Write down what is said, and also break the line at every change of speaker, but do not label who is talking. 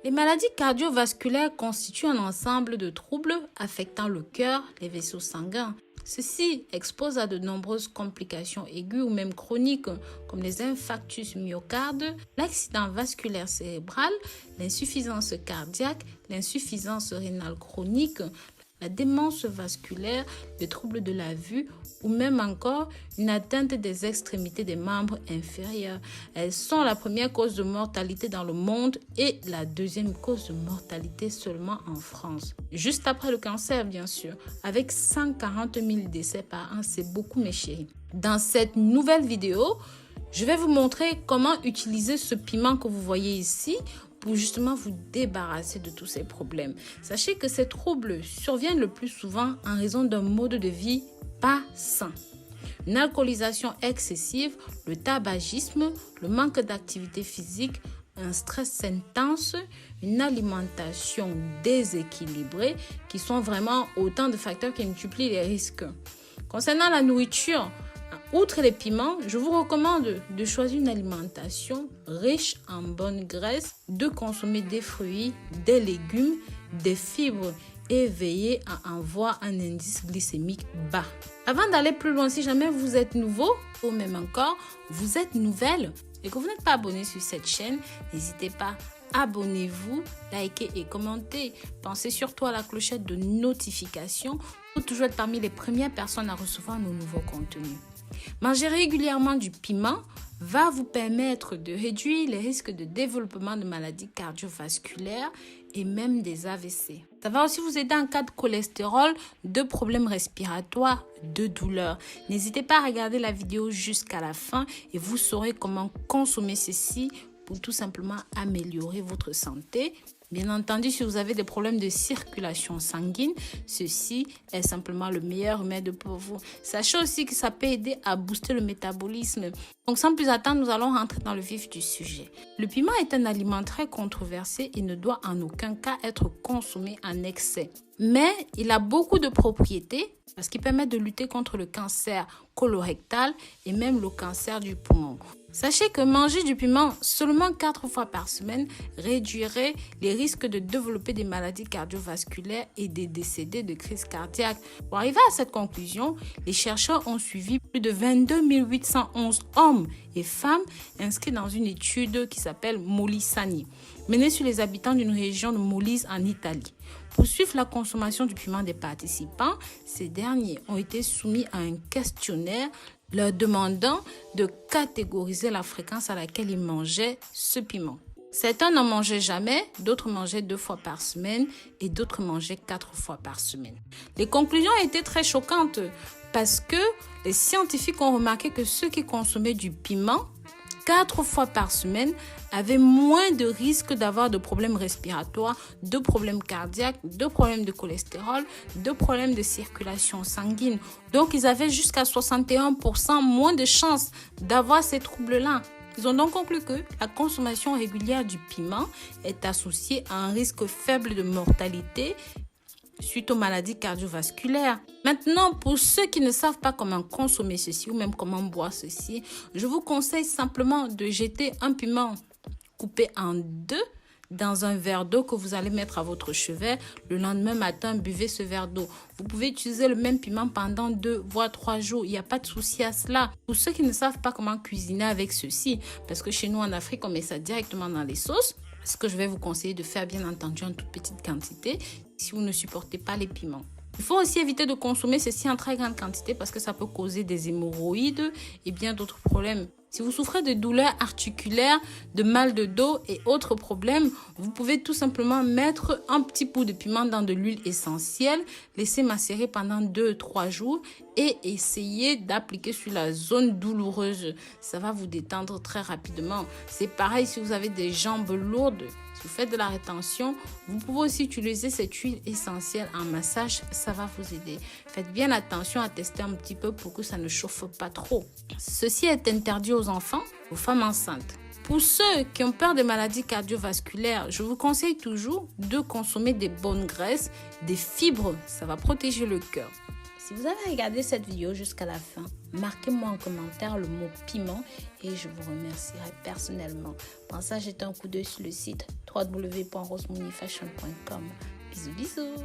Les maladies cardiovasculaires constituent un ensemble de troubles affectant le cœur, les vaisseaux sanguins. Ceci expose à de nombreuses complications aiguës ou même chroniques comme les infarctus myocarde, l'accident vasculaire cérébral, l'insuffisance cardiaque, l'insuffisance rénale chronique, la démence vasculaire, les troubles de la vue ou même encore une atteinte des extrémités des membres inférieurs. Elles sont la première cause de mortalité dans le monde et la deuxième cause de mortalité seulement en France. Juste après le cancer, bien sûr, avec 140 000 décès par an, c'est beaucoup mes chéris. Dans cette nouvelle vidéo, je vais vous montrer comment utiliser ce piment que vous voyez ici pour justement vous débarrasser de tous ces problèmes. Sachez que ces troubles surviennent le plus souvent en raison d'un mode de vie pas sain. Une alcoolisation excessive, le tabagisme, le manque d'activité physique, un stress intense, une alimentation déséquilibrée qui sont vraiment autant de facteurs qui multiplient les risques. Concernant la nourriture, outre les piments, je vous recommande de choisir une alimentation riche en bonnes graisses, de consommer des fruits, des légumes, des fibres et veiller à avoir un indice glycémique bas. Avant d'aller plus loin, si jamais vous êtes nouveau ou même encore, vous êtes nouvelle et que vous n'êtes pas abonné sur cette chaîne, n'hésitez pas. Abonnez-vous, likez et commentez. Pensez surtout à la clochette de notification pour toujours être parmi les premières personnes à recevoir nos nouveaux contenus. Manger régulièrement du piment va vous permettre de réduire les risques de développement de maladies cardiovasculaires et même des AVC. Ça va aussi vous aider en cas de cholestérol, de problèmes respiratoires, de douleurs. N'hésitez pas à regarder la vidéo jusqu'à la fin et vous saurez comment consommer ceci pour tout simplement améliorer votre santé. Bien entendu, si vous avez des problèmes de circulation sanguine, ceci est simplement le meilleur remède pour vous. Sachez aussi que ça peut aider à booster le métabolisme. Donc sans plus attendre, nous allons rentrer dans le vif du sujet. Le piment est un aliment très controversé et ne doit en aucun cas être consommé en excès. Mais il a beaucoup de propriétés parce qu'il permet de lutter contre le cancer colorectal et même le cancer du poumon. Sachez que manger du piment seulement 4 fois par semaine réduirait les risques de développer des maladies cardiovasculaires et de décéder de crise cardiaque. Pour arriver à cette conclusion, les chercheurs ont suivi plus de 22 811 hommes et femmes inscrits dans une étude qui s'appelle Molisani, menée sur les habitants d'une région de Molise en Italie. Pour suivre la consommation du piment des participants, ces derniers ont été soumis à un questionnaire leur demandant de catégoriser la fréquence à laquelle ils mangeaient ce piment. Certains n'en mangeaient jamais, d'autres mangeaient 2 fois par semaine et d'autres mangeaient 4 fois par semaine. Les conclusions étaient très choquantes parce que les scientifiques ont remarqué que ceux qui consommaient du piment 4 fois par semaine avaient moins de risques d'avoir de problèmes respiratoires, de problèmes cardiaques, de problèmes de cholestérol, de problèmes de circulation sanguine. Donc, ils avaient jusqu'à 61% moins de chances d'avoir ces troubles-là. Ils ont donc conclu que la consommation régulière du piment est associée à un risque faible de mortalité suite aux maladies cardiovasculaires. Maintenant, pour ceux qui ne savent pas comment consommer ceci ou même comment boire ceci, je vous conseille simplement de jeter un piment coupé en 2 dans un verre d'eau que vous allez mettre à votre chevet. Le lendemain matin, buvez ce verre d'eau. Vous pouvez utiliser le même piment pendant 2 voire 3 jours. Il n'y a pas de souci à cela. Pour ceux qui ne savent pas comment cuisiner avec ceci, parce que chez nous en Afrique, on met ça directement dans les sauces. Ce que je vais vous conseiller de faire, bien entendu, en toute petite quantité, si vous ne supportez pas les piments. Il faut aussi éviter de consommer ceci en très grande quantité parce que ça peut causer des hémorroïdes et bien d'autres problèmes. Si vous souffrez de douleurs articulaires, de mal de dos et autres problèmes, vous pouvez tout simplement mettre un petit pot de piment dans de l'huile essentielle, laisser macérer pendant 2-3 jours et essayer d'appliquer sur la zone douloureuse. Ça va vous détendre très rapidement. C'est pareil si vous avez des jambes lourdes. Si vous faites de la rétention, vous pouvez aussi utiliser cette huile essentielle en massage, ça va vous aider. Faites bien attention à tester un petit peu pour que ça ne chauffe pas trop. Ceci est interdit aux enfants, aux femmes enceintes. Pour ceux qui ont peur des maladies cardiovasculaires, je vous conseille toujours de consommer des bonnes graisses, des fibres, ça va protéger le cœur. Si vous avez regardé cette vidéo jusqu'à la fin, marquez-moi en commentaire le mot piment et je vous remercierai personnellement. Pensez à jeter un coup d'œil sur le site www.rosemoonifashion.com. Bisous bisous.